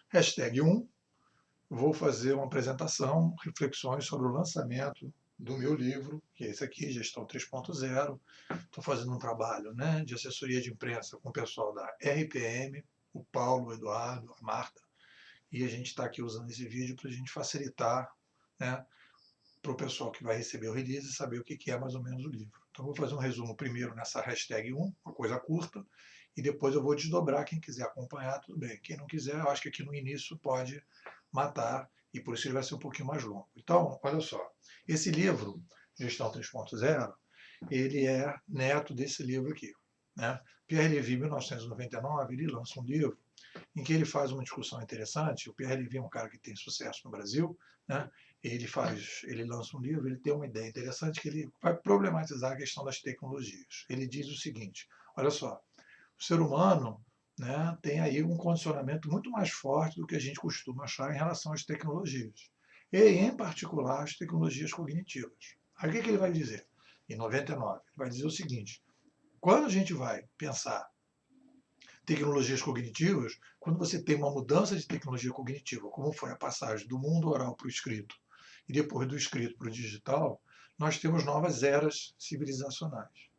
Hashtag 1, vou fazer uma apresentação, reflexões sobre o lançamento do meu livro, que é esse aqui, Gestão 3.0. Estou fazendo um trabalho, né, de assessoria de imprensa com o pessoal da RPM, o Paulo, o Eduardo, a Marta, e a gente está aqui usando esse vídeo para a gente facilitar, né, para o pessoal que vai receber o release saber o que é mais ou menos o livro. Então, vou fazer um resumo primeiro nessa hashtag 1, uma coisa curta, e depois eu vou desdobrar. Quem quiser acompanhar, tudo bem. Quem não quiser, eu acho que aqui no início pode matar, e por isso ele vai ser um pouquinho mais longo. Então, olha só, esse livro, Gestão 3.0, ele é neto desse livro aqui. Né? Pierre Levy, em 1999, ele lança um livro em que ele faz uma discussão interessante. O Pierre Levy é um cara que tem sucesso no Brasil, né? Ele lança um livro, ele tem uma ideia interessante que ele vai problematizar a questão das tecnologias. Ele diz o seguinte: olha só, o ser humano, né, tem aí um condicionamento muito mais forte do que a gente costuma achar em relação às tecnologias. E, em particular, as tecnologias cognitivas. Aí o que ele vai dizer? Em 99, ele vai dizer o seguinte: quando a gente vai pensar tecnologias cognitivas, quando você tem uma mudança de tecnologia cognitiva, como foi a passagem do mundo oral para o escrito e depois do escrito para o digital, nós temos novas eras civilizacionais.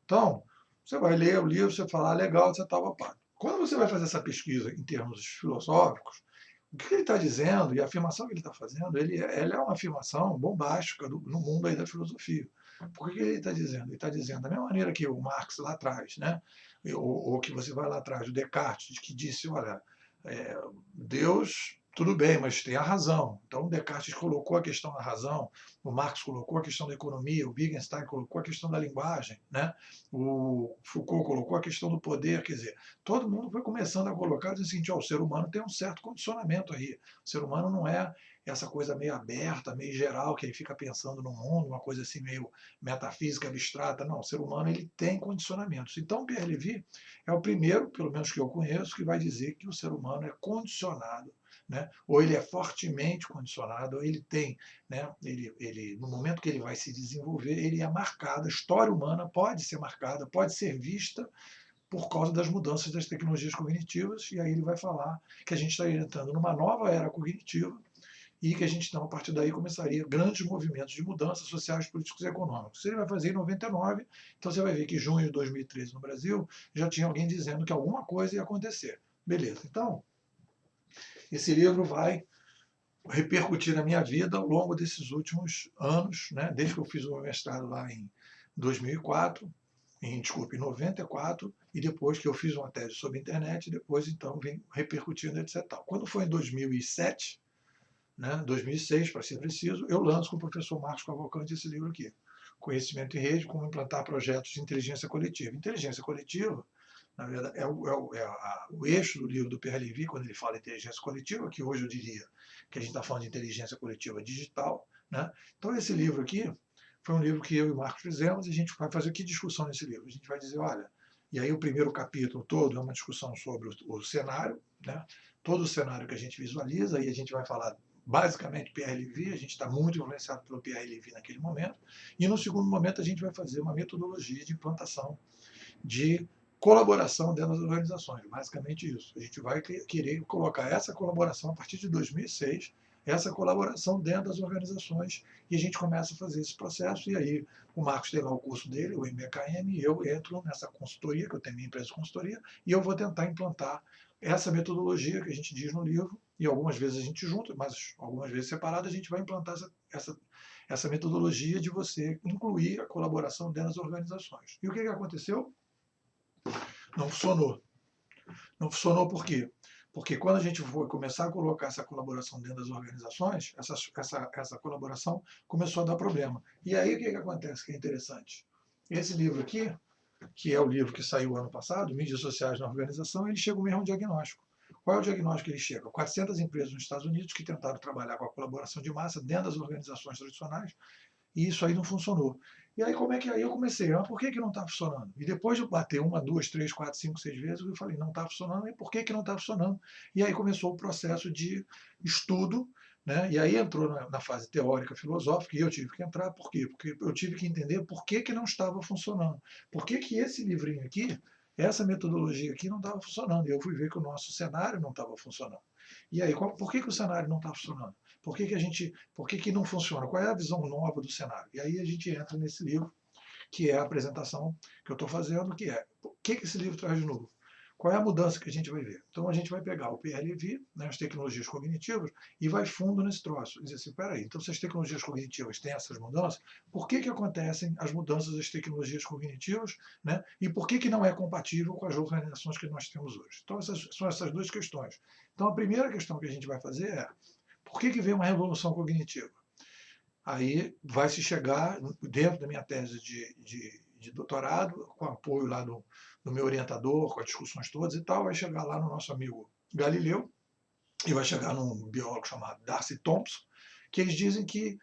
Então, você vai ler o livro, você fala, legal, você estava pago. Quando você vai fazer essa pesquisa em termos filosóficos, o que ele está dizendo e a afirmação que ele está fazendo, ela é uma afirmação bombástica no mundo aí da filosofia. Por que ele está dizendo? Ele está dizendo, da mesma maneira que o Marx lá atrás, né? ou que você vai lá atrás, o Descartes, que disse, olha, Deus, tudo bem, mas tem a razão. Então, o Descartes colocou a questão da razão, o Marx colocou a questão da economia, o Wittgenstein colocou a questão da linguagem, né? O Foucault colocou a questão do poder, quer dizer, todo mundo foi começando a colocar, dizendo o seguinte, o ser humano tem um certo condicionamento aí. O ser humano não é essa coisa meio aberta, meio geral, que ele fica pensando no mundo, uma coisa assim meio metafísica, abstrata. Não, o ser humano ele tem condicionamentos. Então, Pierre Levy é o primeiro, pelo menos que eu conheço, que vai dizer que o ser humano é condicionado, né? Ou ele é fortemente condicionado, ou ele tem, né? No momento que ele vai se desenvolver, ele é marcado. A história humana pode ser marcada, pode ser vista por causa das mudanças das tecnologias cognitivas, e aí ele vai falar que a gente está entrando numa nova era cognitiva e que a gente, então, a partir daí, começaria grandes movimentos de mudanças sociais, políticos e econômicos. Isso ele vai fazer em 99, então você vai ver que em junho de 2013, no Brasil, já tinha alguém dizendo que alguma coisa ia acontecer. Beleza, então, esse livro vai repercutir na minha vida ao longo desses últimos anos, né? Desde que eu fiz o meu mestrado lá em 2004, desculpe, em 94, e depois que eu fiz uma tese sobre internet, depois então vem repercutindo, etc. Quando foi em 2007, né, 2006, para ser preciso, eu lanço com o professor Marcos Cavalcante esse livro aqui, Conhecimento em Rede, como implantar projetos de inteligência coletiva. Inteligência coletiva, na verdade, o eixo do livro do Pierre Levy, quando ele fala inteligência coletiva, que hoje eu diria que a gente está falando de inteligência coletiva digital. Né? Então, esse livro aqui foi um livro que eu e o Marcos fizemos, e a gente vai fazer que discussão nesse livro? A gente vai dizer, olha, e aí o primeiro capítulo todo é uma discussão sobre o cenário, né? Todo o cenário que a gente visualiza, e a gente vai falar basicamente Pierre Levy, a gente está muito influenciado pelo Pierre Levy naquele momento, e no segundo momento a gente vai fazer uma metodologia de implantação de colaboração dentro das organizações, basicamente isso. A gente vai querer colocar essa colaboração a partir de 2006, essa colaboração dentro das organizações, e a gente começa a fazer esse processo, e aí o Marcos tem lá o curso dele, o MBKM, e eu entro nessa consultoria, que eu tenho minha empresa de consultoria, e eu vou tentar implantar essa metodologia que a gente diz no livro, e algumas vezes a gente junta, mas algumas vezes separado, a gente vai implantar essa metodologia de você incluir a colaboração dentro das organizações. E o que aconteceu? Não funcionou. Não funcionou por quê? Porque quando a gente foi começar a colocar essa colaboração dentro das organizações, essa colaboração começou a dar problema. E aí o que acontece que é interessante? Esse livro aqui, que é o livro que saiu ano passado, Mídias Sociais na Organização, ele chega ao mesmo diagnóstico. Qual é o diagnóstico que ele chega? 400 empresas nos Estados Unidos que tentaram trabalhar com a colaboração de massa dentro das organizações tradicionais, e isso aí não funcionou. E aí como é que aí eu comecei? Por que não está funcionando? E depois de bater uma, duas, três, quatro, cinco, seis vezes, eu falei, não está funcionando, e por que não está funcionando? E aí começou o processo de estudo, né? E aí entrou na fase teórica, filosófica, e eu tive que entrar, por quê? Porque eu tive que entender por que não estava funcionando. Por que esse livrinho aqui essa metodologia aqui não estava funcionando, e eu fui ver que o nosso cenário não estava funcionando. E aí, por que o cenário não está funcionando? Por que não funciona? Qual é a visão nova do cenário? E aí a gente entra nesse livro, que é a apresentação que eu estou fazendo, que é o que esse livro traz de novo? Qual é a mudança que a gente vai ver? Então a gente vai pegar o PLV, né, as tecnologias cognitivas, e vai fundo nesse troço. E dizer assim, peraí, então se as tecnologias cognitivas têm essas mudanças, por que acontecem as mudanças das tecnologias cognitivas, né? E por que não é compatível com as organizações que nós temos hoje? Então são essas duas questões. Então a primeira questão que a gente vai fazer é, por que vem uma revolução cognitiva? Aí vai se chegar, dentro da minha tese de doutorado, com apoio lá do meu orientador, com as discussões todas e tal, vai chegar lá no nosso amigo Galileu, e vai chegar num biólogo chamado Darcy Thompson, que eles dizem que,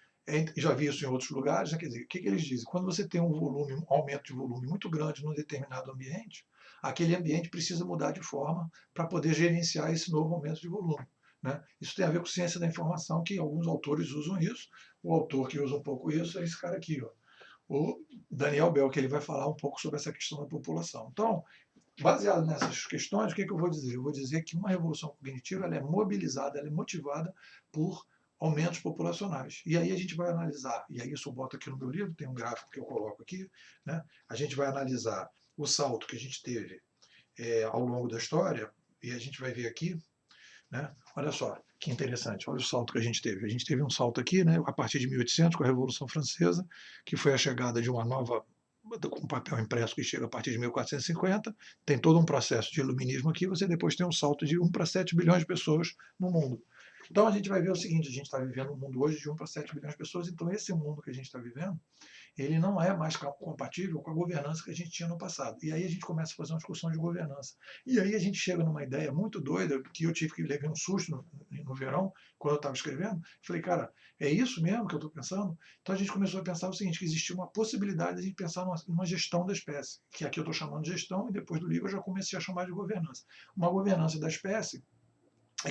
já vi isso em outros lugares, né, quer dizer, o que eles dizem? Quando você tem um aumento de volume muito grande num determinado ambiente, aquele ambiente precisa mudar de forma para poder gerenciar esse novo aumento de volume. Né? Isso tem a ver com ciência da informação, que alguns autores usam isso. O autor que usa um pouco isso é esse cara aqui, ó, o Daniel Bell, que ele vai falar um pouco sobre essa questão da população. Então, baseado nessas questões, o que eu vou dizer? Eu vou dizer que uma revolução cognitiva ela é mobilizada, ela é motivada por aumentos populacionais. E aí a gente vai analisar, e aí isso eu boto aqui no meu livro, tem um gráfico que eu coloco aqui, né? A gente vai analisar o salto que a gente teve ao longo da história, e a gente vai ver aqui, né? Olha só, que interessante, olha o salto que a gente teve. A gente teve um salto aqui, né, a partir de 1800, com a Revolução Francesa, que foi a chegada de uma nova, com papel impresso que chega a partir de 1450, tem todo um processo de iluminismo aqui, você depois tem um salto de 1 para 7 bilhões de pessoas no mundo. Então a gente vai ver o seguinte, a gente está vivendo um mundo hoje de 1 para 7 bilhões de pessoas, então esse mundo que a gente está vivendo, ele não é mais compatível com a governança que a gente tinha no passado. E aí a gente começa a fazer uma discussão de governança. E aí a gente chega numa ideia muito doida, que eu tive que levar um susto no verão, quando eu estava escrevendo. Falei, cara, é isso mesmo que eu estou pensando? Então a gente começou a pensar o seguinte, que existia uma possibilidade de a gente pensar numa gestão da espécie, que aqui eu estou chamando de gestão, e depois do livro eu já comecei a chamar de governança. Uma governança da espécie,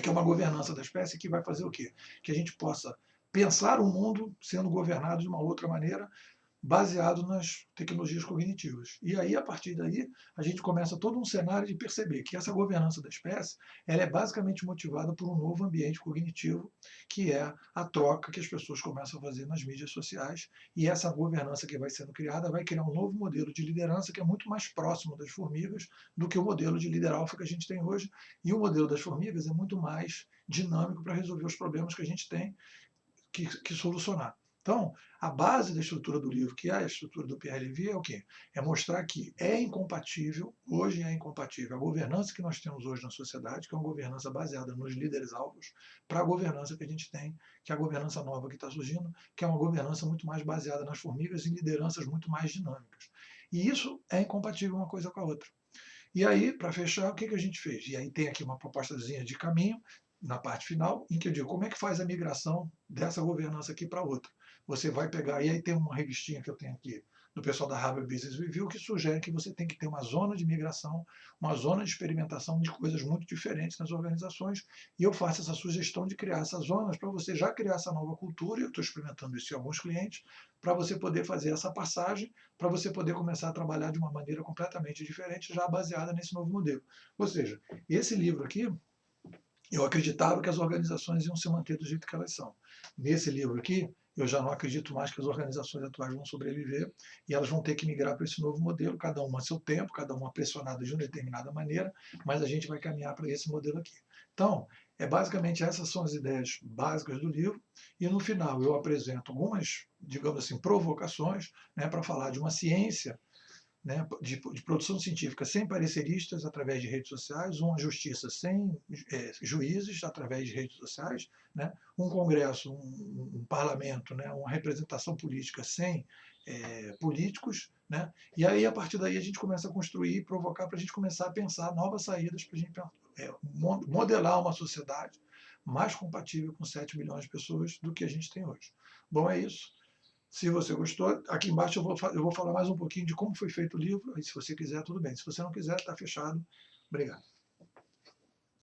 que é uma governança da espécie que vai fazer o quê? Que a gente possa pensar o mundo sendo governado de uma outra maneira, baseado nas tecnologias cognitivas. E aí, a partir daí, a gente começa todo um cenário de perceber que essa governança da espécie ela é basicamente motivada por um novo ambiente cognitivo, que é a troca que as pessoas começam a fazer nas mídias sociais. E essa governança que vai sendo criada vai criar um novo modelo de liderança que é muito mais próximo das formigas do que o modelo de líder alfa que a gente tem hoje. E o modelo das formigas é muito mais dinâmico para resolver os problemas que a gente tem que solucionar. Então, a base da estrutura do livro, que é a estrutura do PLV, é o quê? É mostrar que é incompatível, hoje é incompatível, a governança que nós temos hoje na sociedade, que é uma governança baseada nos líderes alvos, para a governança que a gente tem, que é a governança nova que está surgindo, que é uma governança muito mais baseada nas formigas e lideranças muito mais dinâmicas. E isso é incompatível uma coisa com a outra. E aí, para fechar, o que a gente fez? E aí tem aqui uma propostazinha de caminho, na parte final, em que eu digo como é que faz a migração dessa governança aqui para outra. Você vai pegar, e aí tem uma revistinha que eu tenho aqui do pessoal da Harvard Business Review que sugere que você tem que ter uma zona de migração, uma zona de experimentação de coisas muito diferentes nas organizações, e eu faço essa sugestão de criar essas zonas para você já criar essa nova cultura, e eu estou experimentando isso em alguns clientes, para você poder fazer essa passagem, para você poder começar a trabalhar de uma maneira completamente diferente, já baseada nesse novo modelo. Ou seja, esse livro aqui, eu acreditava que as organizações iam se manter do jeito que elas são. Nesse livro aqui, eu já não acredito mais que as organizações atuais vão sobreviver e elas vão ter que migrar para esse novo modelo, cada uma a seu tempo, cada uma pressionada de uma determinada maneira, mas a gente vai caminhar para esse modelo aqui. Então, basicamente essas são as ideias básicas do livro e no final eu apresento algumas, digamos assim, provocações, né, para falar de uma ciência, né, de produção científica sem pareceristas através de redes sociais, uma justiça sem juízes através de redes sociais, né, um congresso, um parlamento, né, uma representação política sem políticos, né, e aí a partir daí a gente começa a construir e provocar para a gente começar a pensar novas saídas para a gente modelar uma sociedade mais compatível com 7 milhões de pessoas do que a gente tem hoje. Bom, é isso. Se você gostou, aqui embaixo eu vou falar mais um pouquinho de como foi feito o livro, e se você quiser, tudo bem. Se você não quiser, está fechado. Obrigado.